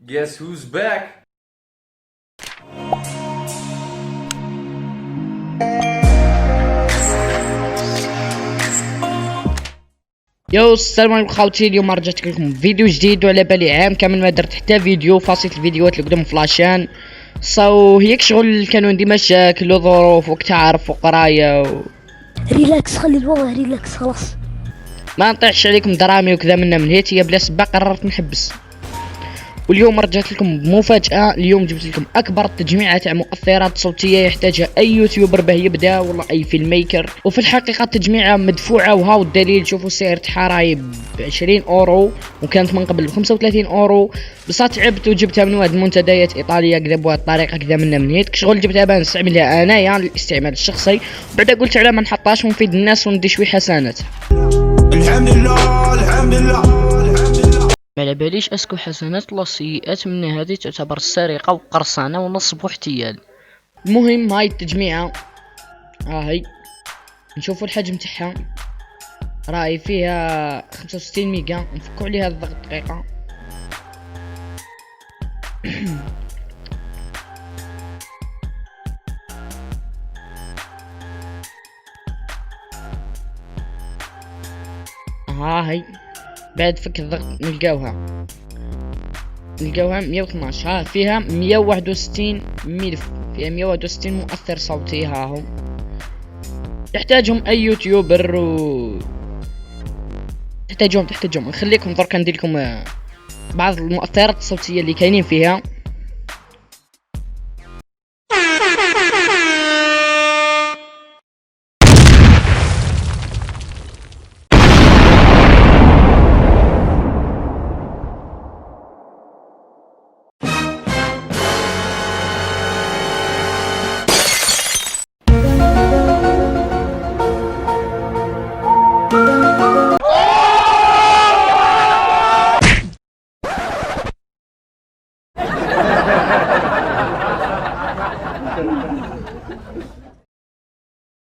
Guess who's back? يو السلام عليكم خوتي. اليوم رجعت لكم فيديو جديد، وعلى بالي عام كامل ما درت حتى فيديو. فاصلة الفيديوهات اللي قدام فلاشان هيك شغل، كانوا عندي مشاكل وظروف وكتعرف وقرايه ريلاكس، خلي الوضع ريلاكس خلاص. ما نطيحش عليكم درامي وكذا منا من هيتي بلا سبا قررت نحبس. واليوم رجعت لكم بمفاجأة. اليوم جبت لكم أكبر تجميعة تاع مؤثرات صوتية يحتاجها أي يوتيوبر باه يبدا، والله أي فيلم ميكر. وفي الحقيقة تجميعة مدفوعة، وهاو الدليل. شوفوا سعر تاعها راهي ب20 أورو، وكانت من قبل ب35 أورو. بصح تعبت وجبتها من واحد المنتديات إيطالية كذا بواحد الطريقة كذا منا من هيك شغل. جبتها باه نستعملها أنايا للاستعمال الشخصي، بعدا قلت على ما نحطهاش ونفيد الناس وندي شوي حسنات. الحمد لله الحمد لله. ما على باليش اسكو حسنات ولا سيئات من هذه تعتبر سرقه وقرصنه ونصب واحتيال. المهم هاي التجميعه هاي نشوفوا الحجم تاعها، راهي فيها 65 ميجا. نفكوا عليها الضغط دقيقه. هاي بعد فك الضغط نلقاوها 112. فيها 161 ملف، فيها 161 مؤثر صوتي. هم تحتاجهم اي يوتيوبر تحتاجهم. نخليكم درك ندير لكم بعض المؤثرات الصوتيه اللي كاينين فيها.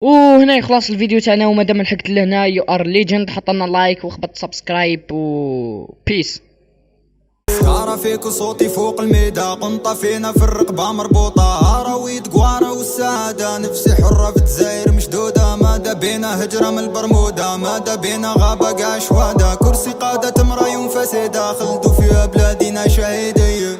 وهنا يخلص الفيديو تاعنا. ومادام لحقت لهنا يو ار ليجند، حط لنا لايك وخبط سبسكرايب وبيس. سكارة فيك وصوتي فوق الميدا، قنطة فينا في الرقبة مربوطة. هراويد قوارة والسعادة، نفسي حرة في الجزائر مشدودة. مادا بينا هجرة من البرمودا، مادا بينا غابة قاع شوادة. كرسي قادة مرايون فسيدة، خلدوا فيها بلادنا شهيدي.